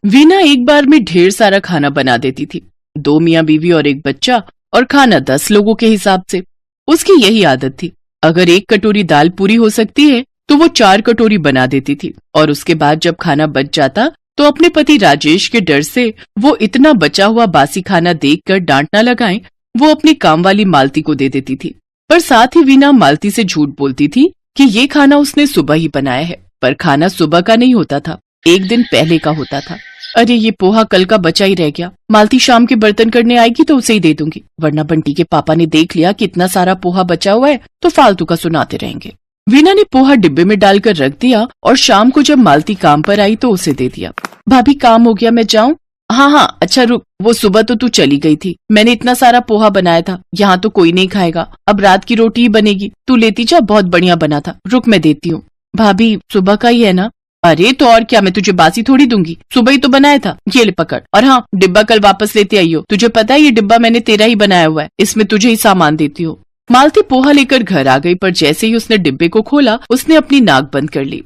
वीना एक बार में ढेर सारा खाना बना देती थी। 2 मियाँ बीवी और एक बच्चा, और खाना 10 लोगों के हिसाब से। उसकी यही आदत थी, अगर 1 कटोरी दाल पूरी हो सकती है तो वो 4 कटोरी बना देती थी। और उसके बाद जब खाना बच जाता तो अपने पति राजेश के डर से वो इतना बचा हुआ बासी खाना देखकर डांट ना लगाएं, वो अपनी काम वाली मालती को दे देती थी। पर साथ ही वीना मालती से झूठ बोलती थी कि ये खाना उसने सुबह ही बनाया है, पर खाना सुबह का नहीं होता था, एक दिन पहले का होता था। अरे ये पोहा कल का बचा ही रह गया, मालती शाम के बर्तन करने आएगी तो उसे ही दे दूंगी, वरना बंटी के पापा ने देख लिया कि इतना सारा पोहा बचा हुआ है तो फालतू का सुनाते रहेंगे। वीना ने पोहा डिब्बे में डालकर रख दिया और शाम को जब मालती काम पर आई तो उसे दे दिया। भाभी काम हो गया, मैं जाऊं? हाँ, अच्छा रुक, वो सुबह तो तू चली गई थी, मैंने इतना सारा पोहा बनाया था, यहाँ तो कोई नहीं खाएगा, अब रात की रोटी ही बनेगी, तू लेती जा, बहुत बढ़िया बना था, रुक मैं देती हूँ। भाभी सुबह का ही है ना? अरे तो और क्या, मैं तुझे बासी थोड़ी दूंगी, सुबह ही तो बनाया था, ये ले पकड़। और हाँ, डिब्बा कल वापस लेते आइयो, तुझे पता है ये डिब्बा मैंने तेरा ही बनाया हुआ है, इसमें तुझे ही सामान देती हूँ। मालती पोहा लेकर घर आ गई, पर जैसे ही उसने डिब्बे को खोला उसने अपनी नाक बंद कर ली।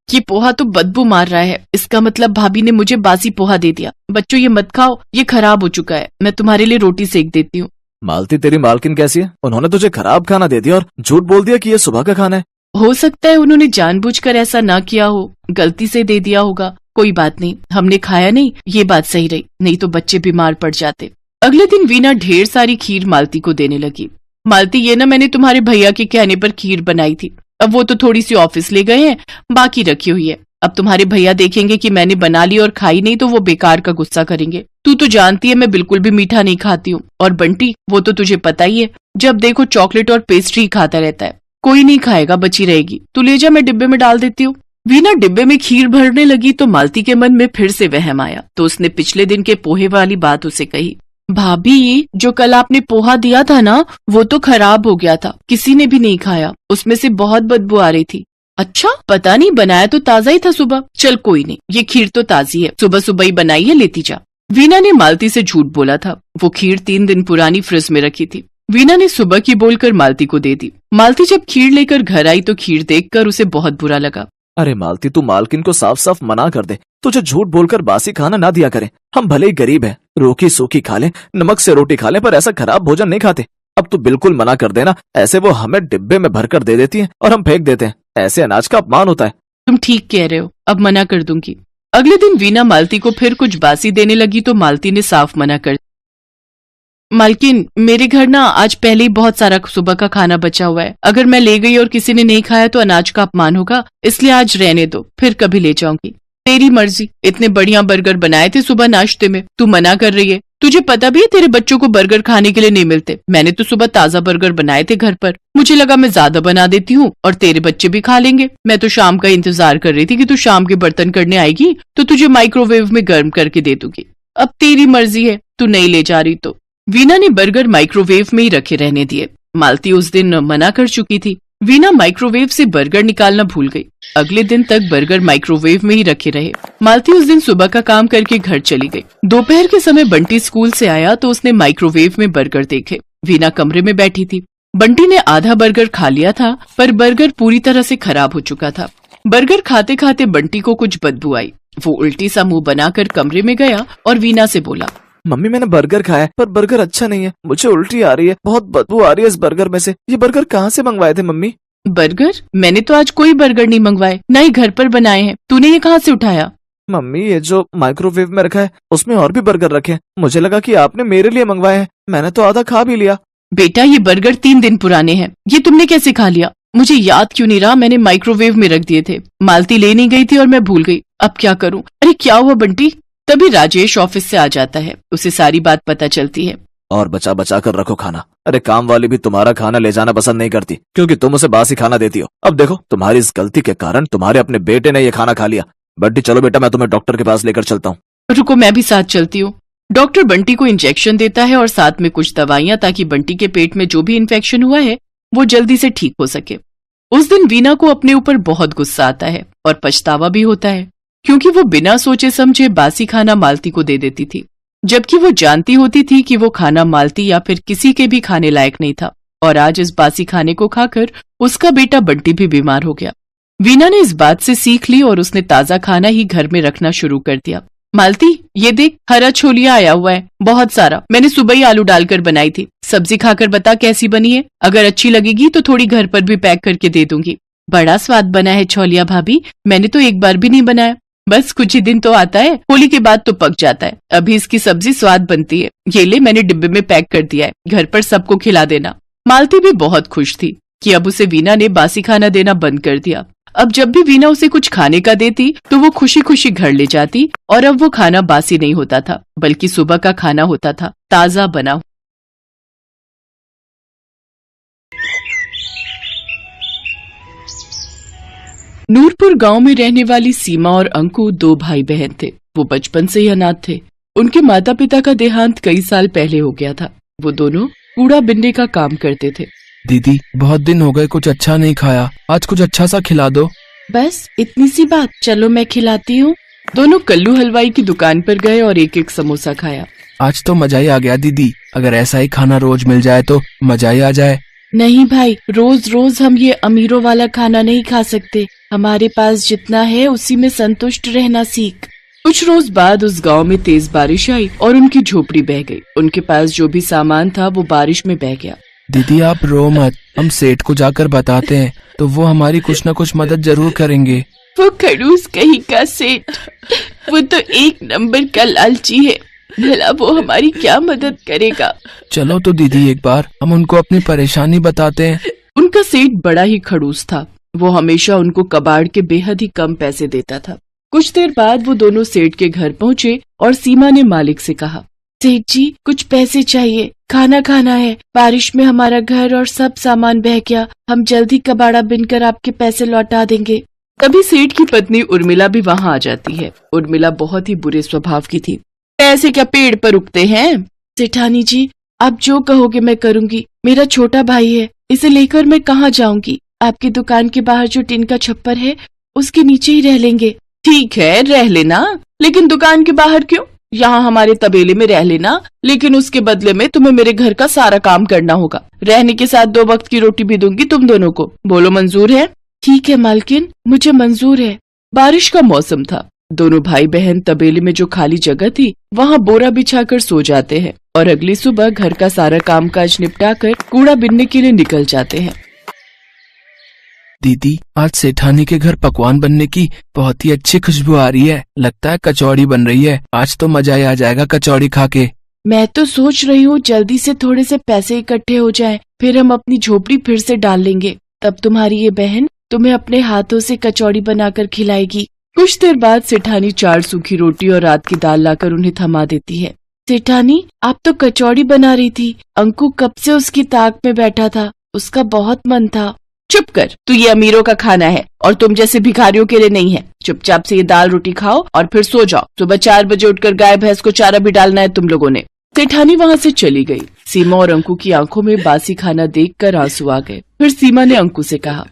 ये पोहा तो बदबू मार रहा है, इसका मतलब भाभी ने मुझे बासी पोहा दे दिया। बच्चों ये मत खाओ, ये खराब हो चुका है, मैं तुम्हारे लिए रोटी सेक देती हूँ। मालती तेरी मालकिन कैसी है? उन्होंने तुझे खराब खाना दे दिया और झूठ बोल दिया कि ये सुबह का खाना है। हो सकता है उन्होंने जानबूझकर ऐसा ना किया हो, गलती से दे दिया होगा, कोई बात नहीं, हमने खाया नहीं, ये बात सही रही, नहीं तो बच्चे बीमार पड़ जाते। अगले दिन वीना ढेर सारी खीर मालती को देने लगी। मालती ये ना मैंने तुम्हारे भैया के कहने पर खीर बनाई थी, अब वो तो थोड़ी सी ऑफिस ले गए हैं, बाकी रखी हुई है, अब तुम्हारे भैया देखेंगे कि मैंने बना ली और खाई नहीं तो वो बेकार का गुस्सा करेंगे। तू तो जानती है मैं बिल्कुल भी मीठा नहीं खाती हूँ, और बंटी वो तो तुझे पता ही है, जब देखो चॉकलेट और पेस्ट्री खाता रहता है, कोई नहीं खाएगा, बची रहेगी, तू ले जा, मैं डिब्बे में डाल देती हूँ। वीना डिब्बे में खीर भरने लगी तो मालती के मन में फिर से वहम आया, तो उसने पिछले दिन के पोहे वाली बात उसे कही। भाभी जो कल आपने पोहा दिया था ना, वो तो खराब हो गया था, किसी ने भी नहीं खाया, उसमें से बहुत बदबू आ रही थी। अच्छा, पता नहीं, बनाया तो ताजा ही था सुबह। चल कोई नहीं, ये खीर तो ताजी है, सुबह सुबह ही बनाई है, लेती जा। वीना ने मालती से झूठ बोला था, वो खीर 3 दिन पुरानी फ्रिज में रखी थी। वीना ने सुबह की बोलकर मालती को दे दी। मालती जब खीर लेकर घर आई तो खीर देखकर उसे बहुत बुरा लगा। अरे मालती, तू मालकिन को साफ साफ मना कर दे, तुझे झूठ बोलकर बासी खाना ना दिया करें, हम भले ही गरीब हैं, रूखी सूखी खा लें, नमक से रोटी खा लें, पर ऐसा खराब भोजन नहीं खाते। अब तू बिल्कुल मना कर देना, ऐसे वो हमें डिब्बे में भरकर दे देती है और हम फेंक देते हैं, ऐसे अनाज का अपमान होता है। तुम ठीक कह रहे हो, अब मना कर दूंगी। अगले दिन वीना मालती को फिर कुछ बासी देने लगी तो मालती ने साफ मना कर, मालकिन मेरे घर ना आज पहले ही बहुत सारा सुबह का खाना बचा हुआ है, अगर मैं ले गई और किसी ने नहीं खाया तो अनाज का अपमान होगा, इसलिए आज रहने दो, फिर कभी ले जाऊंगी। तेरी मर्जी, इतने बढ़िया बर्गर बनाए थे सुबह नाश्ते में, तू मना कर रही है, तुझे पता भी है तेरे बच्चों को बर्गर खाने के लिए नहीं मिलते, मैंने तो सुबह ताजा बर्गर बनाए थे घर पर, मुझे लगा मैं ज्यादा बना देती हूँ और तेरे बच्चे भी खा लेंगे, मैं तो शाम का इंतजार कर रही थी कि तू शाम के बर्तन करने आएगी तो तुझे माइक्रोवेव में गर्म करके दे दूंगी, अब तेरी मर्जी है, तू नहीं ले जा रही तो। वीना ने बर्गर माइक्रोवेव में ही रखे रहने दिए। मालती उस दिन मना कर चुकी थी। वीना माइक्रोवेव से बर्गर निकालना भूल गई। अगले दिन तक बर्गर माइक्रोवेव में ही रखे रहे। मालती उस दिन सुबह का काम करके घर चली गई। दोपहर के समय बंटी स्कूल से आया तो उसने माइक्रोवेव में बर्गर देखे। वीना कमरे में बैठी थी। बंटी ने आधा बर्गर खा लिया था, पर बर्गर पूरी तरह से खराब हो चुका था। बर्गर खाते खाते बंटी को कुछ बदबू आई। वो उल्टी सा मुंह बनाकर कमरे में गया और वीना से बोला, मम्मी मैंने बर्गर खाया है, पर बर्गर अच्छा नहीं है, मुझे उल्टी आ रही है, बहुत बदबू आ रही है इस बर्गर में से। ये बर्गर कहाँ से मंगवाए थे मम्मी? बर्गर? मैंने तो आज कोई बर्गर नहीं मंगवाए, न ही घर पर बनाए हैं, तूने ये कहाँ से उठाया? मम्मी ये जो माइक्रोवेव में रखा है उसमें और भी बर्गर रखे हैं, मुझे लगा कि आपने मेरे लिए मंगवाए हैं, मैंने तो आधा खा भी लिया। बेटा ये बर्गर 3 दिन पुराने हैं, ये तुमने कैसे खा लिया? मुझे याद क्यों नहीं रहा, मैंने माइक्रोवेव में रख दिए थे, मालती ले नहीं गई थी और मैं भूल गई, अब क्या करूं? अरे क्या हुआ बंटी? तभी राजेश ऑफिस से आ जाता है, उसे सारी बात पता चलती है। और बचा बचा कर रखो खाना, अरे काम वाली भी तुम्हारा खाना ले जाना पसंद नहीं करती क्योंकि तुम उसे बासी खाना देती हो। अब देखो तुम्हारी इस गलती के कारण तुम्हारे अपने बेटे ने ये खाना खा लिया। बंटी चलो बेटा, मैं तुम्हें डॉक्टर के पास लेकर चलता हूँ। रुको मैं भी साथ चलती हूँ। डॉक्टर बंटी को इंजेक्शन देता है और साथ में कुछ दवाइयां, ताकि बंटी के पेट में जो भी इन्फेक्शन हुआ है वो जल्दी से ठीक हो सके। उस दिन वीना को अपने ऊपर बहुत गुस्सा आता है और पछतावा भी होता है, क्योंकि वो बिना सोचे समझे बासी खाना मालती को दे देती थी, जबकि वो जानती होती थी कि वो खाना मालती या फिर किसी के भी खाने लायक नहीं था। और आज इस बासी खाने को खाकर उसका बेटा बंटी भी बीमार हो गया। वीना ने इस बात से सीख ली और उसने ताजा खाना ही घर में रखना शुरू कर दिया। मालती, ये देख, हरा छोलिया आया हुआ है, बहुत सारा। मैंने सुबह ही आलू डालकर बनाई थी। सब्जी खाकर बता कैसी बनी है। अगर अच्छी लगेगी तो थोड़ी घर पर भी पैक करके दे दूंगी। बड़ा स्वाद बना है छोलिया भाभी, मैंने तो एक बार भी नहीं बनाया। बस कुछ ही दिन तो आता है, होली के बाद तो पक जाता है। अभी इसकी सब्जी स्वाद बनती है। ये ले, मैंने डिब्बे में पैक कर दिया है, घर पर सबको खिला देना। मालती भी बहुत खुश थी कि अब उसे वीना ने बासी खाना देना बंद कर दिया। अब जब भी वीना उसे कुछ खाने का देती तो वो खुशी खुशी घर ले जाती, और अब वो खाना बासी नहीं होता था, बल्कि सुबह का खाना होता था, ताजा बना हुआ। नूरपुर गांव में रहने वाली सीमा और अंकु दो भाई बहन थे। वो बचपन से ही अनाथ थे। उनके माता पिता का देहांत कई साल पहले हो गया था। वो दोनों कूड़ा बिनने का काम करते थे। दीदी, बहुत दिन हो गए, कुछ अच्छा नहीं खाया, आज कुछ अच्छा सा खिला दो। बस इतनी सी बात, चलो मैं खिलाती हूँ। दोनों कल्लू हलवाई की दुकान पर गए और एक एक समोसा खाया। आज तो मजा ही आ गया दीदी, अगर ऐसा ही खाना रोज मिल जाए तो मजा ही आ जाए। नहीं भाई, रोज रोज हम ये अमीरों वाला खाना नहीं खा सकते। हमारे पास जितना है उसी में संतुष्ट रहना सीख। कुछ रोज बाद उस गांव में तेज बारिश आई और उनकी झोपड़ी बह गई। उनके पास जो भी सामान था वो बारिश में बह गया। दीदी आप रो मत, हम सेठ को जाकर बताते हैं तो वो हमारी कुछ न कुछ मदद जरूर करेंगे। वो खड़ूस कहीं का सेठ, वो तो एक नंबर का लालची है। भला वो हमारी क्या मदद करेगा। चलो तो दीदी, एक बार हम उनको अपनी परेशानी बताते हैं। उनका सेठ बड़ा ही खड़ूस था। वो हमेशा उनको कबाड़ के बेहद ही कम पैसे देता था। कुछ देर बाद वो दोनों सेठ के घर पहुँचे और सीमा ने मालिक से कहा, सेठ जी, कुछ पैसे चाहिए, खाना खाना है। बारिश में हमारा घर और सब सामान बह गया। हम जल्दी कबाड़ा बिनकर आपके पैसे लौटा देंगे। तभी सेठ की पत्नी उर्मिला भी वहाँ आ जाती है। उर्मिला बहुत ही बुरे स्वभाव की थी। पैसे क्या पेड़ पर उगते हैं? सेठानी जी, आप जो कहोगे मैं करूँगी। मेरा छोटा भाई है, इसे लेकर मैं कहाँ जाऊँगी। आपकी दुकान के बाहर जो टिन का छप्पर है उसके नीचे ही रह लेंगे। ठीक है, रह लेना, लेकिन दुकान के बाहर क्यों? यहाँ हमारे तबेले में रह लेना, लेकिन उसके बदले में तुम्हें मेरे घर का सारा काम करना होगा। रहने के साथ 2 वक्त की रोटी भी दूंगी तुम दोनों को। बोलो मंजूर है? ठीक है मालकिन, मुझे मंजूर है। बारिश का मौसम था। दोनों भाई बहन तबेले में जो खाली जगह थी वहाँ बोरा बिछाकर सो जाते हैं और अगली सुबह घर का सारा कामकाज निपटाकर कूड़ा बिनने के लिए निकल जाते हैं। दीदी, आज सेठानी के घर पकवान बनने की बहुत ही अच्छी खुशबू आ रही है। लगता है कचौड़ी बन रही है। आज तो मजा ही आ जाएगा कचौड़ी खा के। मैं तो सोच रही हूँ जल्दी से थोड़े से पैसे इकट्ठे हो जाएं, फिर हम अपनी झोपड़ी फिर से डाल लेंगे। तब तुम्हारी ये बहन तुम्हें अपने हाथों से कचौड़ी बनाकर खिलाएगी। कुछ देर बाद सेठानी 4 सूखी रोटी और रात की दाल लाकर उन्हें थमा देती है। सेठानी, आप तो कचौड़ी बना रही थी। अंकु कब से उसकी ताक में बैठा था, उसका बहुत मन था। चुप कर, तू ये अमीरों का खाना है और तुम जैसे भिखारियों के लिए नहीं है। चुपचाप से ये दाल रोटी खाओ और फिर सो जाओ। सुबह 4 बजे उठकर गाय भैंस को चारा भी डालना है तुम लोगों ने। सेठानी वहाँ से चली गई। सीमा और अंकु की आंखों में बासी खाना देखकर आंसू आ गए। फिर सीमा ने अंकु से कहा,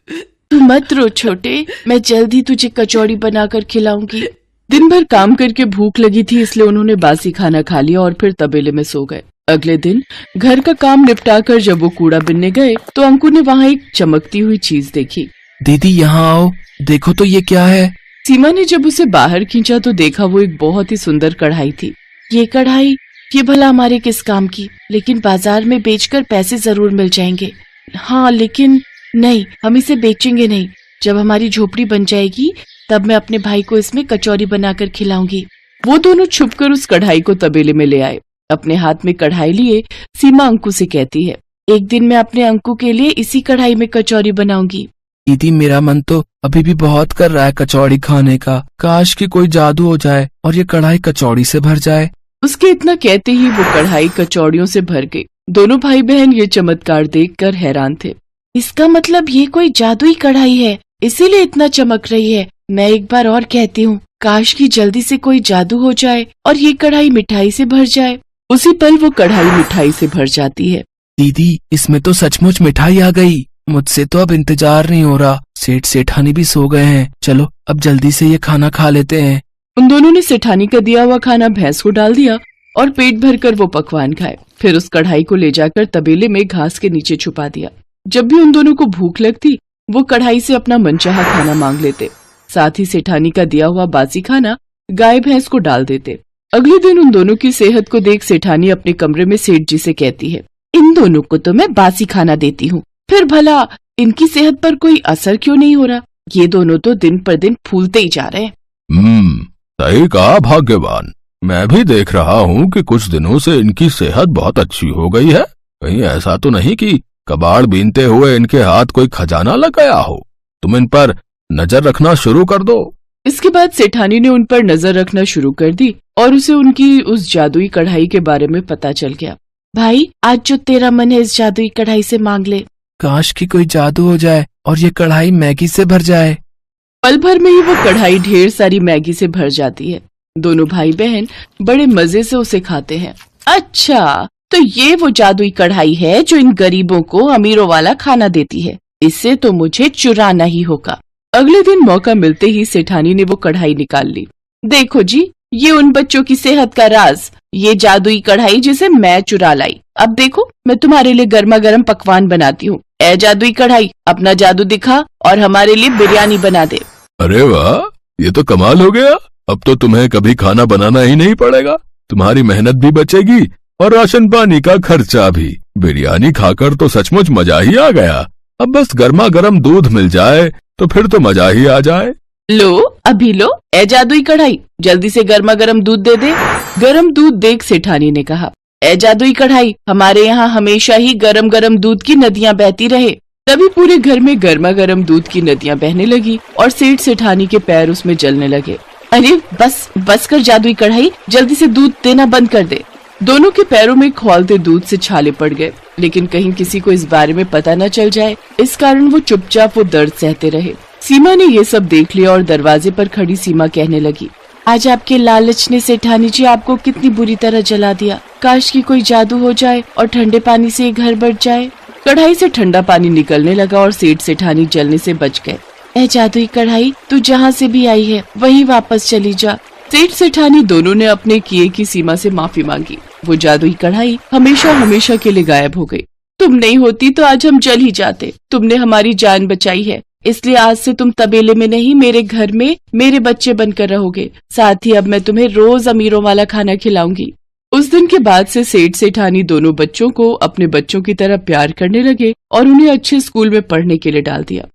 तू मत रो छोटे, मैं जल्द ही तुझे कचौड़ी बनाकर खिलाऊंगी। दिन भर काम करके भूख लगी थी, इसलिए उन्होंने बासी खाना खा लिया और फिर तबेले में सो गए। अगले दिन घर का काम निपटाकर जब वो कूड़ा बिनने गए तो अंकु ने वहाँ एक चमकती हुई चीज देखी। दीदी यहाँ आओ, देखो तो ये क्या है। सीमा ने जब उसे बाहर खींचा तो देखा वो एक बहुत ही सुंदर कढ़ाई थी। ये कढ़ाई, ये भला हमारे किस काम की? लेकिन बाजार में बेचकर पैसे जरूर मिल जाएंगे। हाँ, लेकिन नहीं, हम इसे बेचेंगे नहीं। जब हमारी झोपड़ी बन जाएगी तब मैं अपने भाई को इसमें कचौरी बनाकर खिलाऊंगी। वो दोनों छुपकर उस कढ़ाई को तबेले में ले आए। अपने हाथ में कढ़ाई लिए सीमा अंकु से कहती है, एक दिन मैं अपने अंकु के लिए इसी कढ़ाई में कचौरी बनाऊंगी। दीदी, मेरा मन तो अभी भी बहुत कर रहा है कचौड़ी खाने का। काश कि कोई जादू हो जाए और ये कढ़ाई कचौड़ी से भर जाए। उसके इतना कहते ही वो कढ़ाई कचौड़ियों से भर गई। दोनों भाई बहन ये चमत्कार देखकर हैरान थे। इसका मतलब ये कोई जादुई कढ़ाई है, इसीलिए इतना चमक रही है। मैं एक बार और कहती हूँ, काश कि जल्दी से कोई जादू हो जाए और ये कढ़ाई मिठाई से भर जाए। उसी पल वो कढ़ाई मिठाई से भर जाती है। दीदी, इसमें तो सचमुच मिठाई आ गई। मुझसे तो अब इंतजार नहीं हो रहा। सेठ सेठानी भी सो गए हैं। चलो अब जल्दी से ये खाना खा लेते हैं। उन दोनों ने सेठानी का दिया हुआ खाना भैंस को डाल दिया और पेट भरकर वो पकवान खाए। फिर उस कढ़ाई को ले जाकर तबेले में घास के नीचे छुपा दिया। जब भी उन दोनों को भूख लगती वो कढ़ाई से अपना मनचाहा खाना मांग लेते। साथ ही सेठानी का दिया हुआ बासी खाना गाय भैंस को डाल देते। अगले दिन उन दोनों की सेहत को देख सेठानी अपने कमरे में सेठ जी से कहती है, इन दोनों को तो मैं बासी खाना देती हूँ, फिर भला इनकी सेहत पर कोई असर क्यों नहीं हो रहा? ये दोनों तो दिन पर दिन फूलते ही जा रहे हैं। सही कहा भाग्यवान। मैं भी देख रहा हूँ कि कुछ दिनों से इनकी सेहत बहुत अच्छी हो गई है। कहीं ऐसा तो नहीं कि कबाड़ बीनते हुए इनके हाथ कोई खजाना लग गया हो? तुम इन पर नजर रखना शुरू कर दो। इसके बाद सेठानी ने उन पर नजर रखना शुरू कर दी और उसे उनकी उस जादुई कढ़ाई के बारे में पता चल गया। भाई, आज जो तेरा मन है इस जादुई कढ़ाई से मांग ले। काश की कोई जादू हो जाए और ये कढ़ाई मैगी से भर जाए। पल भर में ही वो कढ़ाई ढेर सारी मैगी से भर जाती है। दोनों भाई बहन बड़े मजे से उसे खाते हैं। अच्छा, तो ये वो जादुई कढ़ाई है जो इन गरीबों को अमीरों वाला खाना देती है। इससे तो मुझे चुराना ही होगा। अगले दिन मौका मिलते ही सेठानी ने वो कढ़ाई निकाल ली। देखो जी, ये उन बच्चों की सेहत का राज, ये जादुई कढ़ाई जिसे मैं चुरा लाई। अब देखो, मैं तुम्हारे लिए गर्मा गर्म पकवान बनाती हूँ। ए जादुई कढ़ाई, अपना जादू दिखा और हमारे लिए बिरयानी बना दे। अरे वाह, ये तो कमाल हो गया। अब तो तुम्हें कभी खाना बनाना ही नहीं पड़ेगा। तुम्हारी मेहनत भी बचेगी और राशन पानी का खर्चा भी। बिरयानी खाकर तो सचमुच मजा ही आ गया। अब बस गर्मा गर्म दूध मिल जाए तो फिर तो मजा ही आ जाए। लो, अभी लो। ए जादुई कढ़ाई, जल्दी से गर्मा गर्म दूध दे दे। गर्म दूध देख सेठानी ने कहा, ए जादुई कढ़ाई, हमारे यहाँ हमेशा ही गरम गरम दूध की नदियाँ बहती रहे। तभी पूरे घर में गर्मा गर्म दूध की नदियाँ बहने लगी और सेठ सेठानी के पैर उसमें जलने लगे। अरे बस कर जादुई कढ़ाई, जल्दी से दूध देना बंद कर दे। दोनों के पैरों में खौलते दूध से छाले पड़ गए, लेकिन कहीं किसी को इस बारे में पता न चल जाए, इस कारण वो चुपचाप वो दर्द सहते रहे। सीमा ने ये सब देख लिया और दरवाजे पर खड़ी सीमा कहने लगी, आज आपके लालच ने सेठानी जी आपको कितनी बुरी तरह जला दिया। काश की कोई जादू हो जाए और ठंडे पानी से ये घर बच जाए। कढ़ाई से ठंडा पानी निकलने लगा और सेठ सेठानी जलने से बच गए। ए जादुई कढ़ाई, तू जहाँ से भी आई है वहीं वापस चली जा। सेठ सेठानी दोनों ने अपने किए की सीमा से माफी मांगी। वो जादुई कढ़ाई हमेशा हमेशा के लिए गायब हो गई। तुम नहीं होती तो आज हम जल ही जाते। तुमने हमारी जान बचाई है, इसलिए आज से तुम तबेले में नहीं, मेरे घर में मेरे बच्चे बनकर रहोगे। साथ ही अब मैं तुम्हें रोज अमीरों वाला खाना खिलाऊंगी। उस दिन के बाद से सेठ सेठानी दोनों बच्चों को अपने बच्चों की तरह प्यार करने लगे और उन्हें अच्छे स्कूल में पढ़ने के लिए डाल दिया।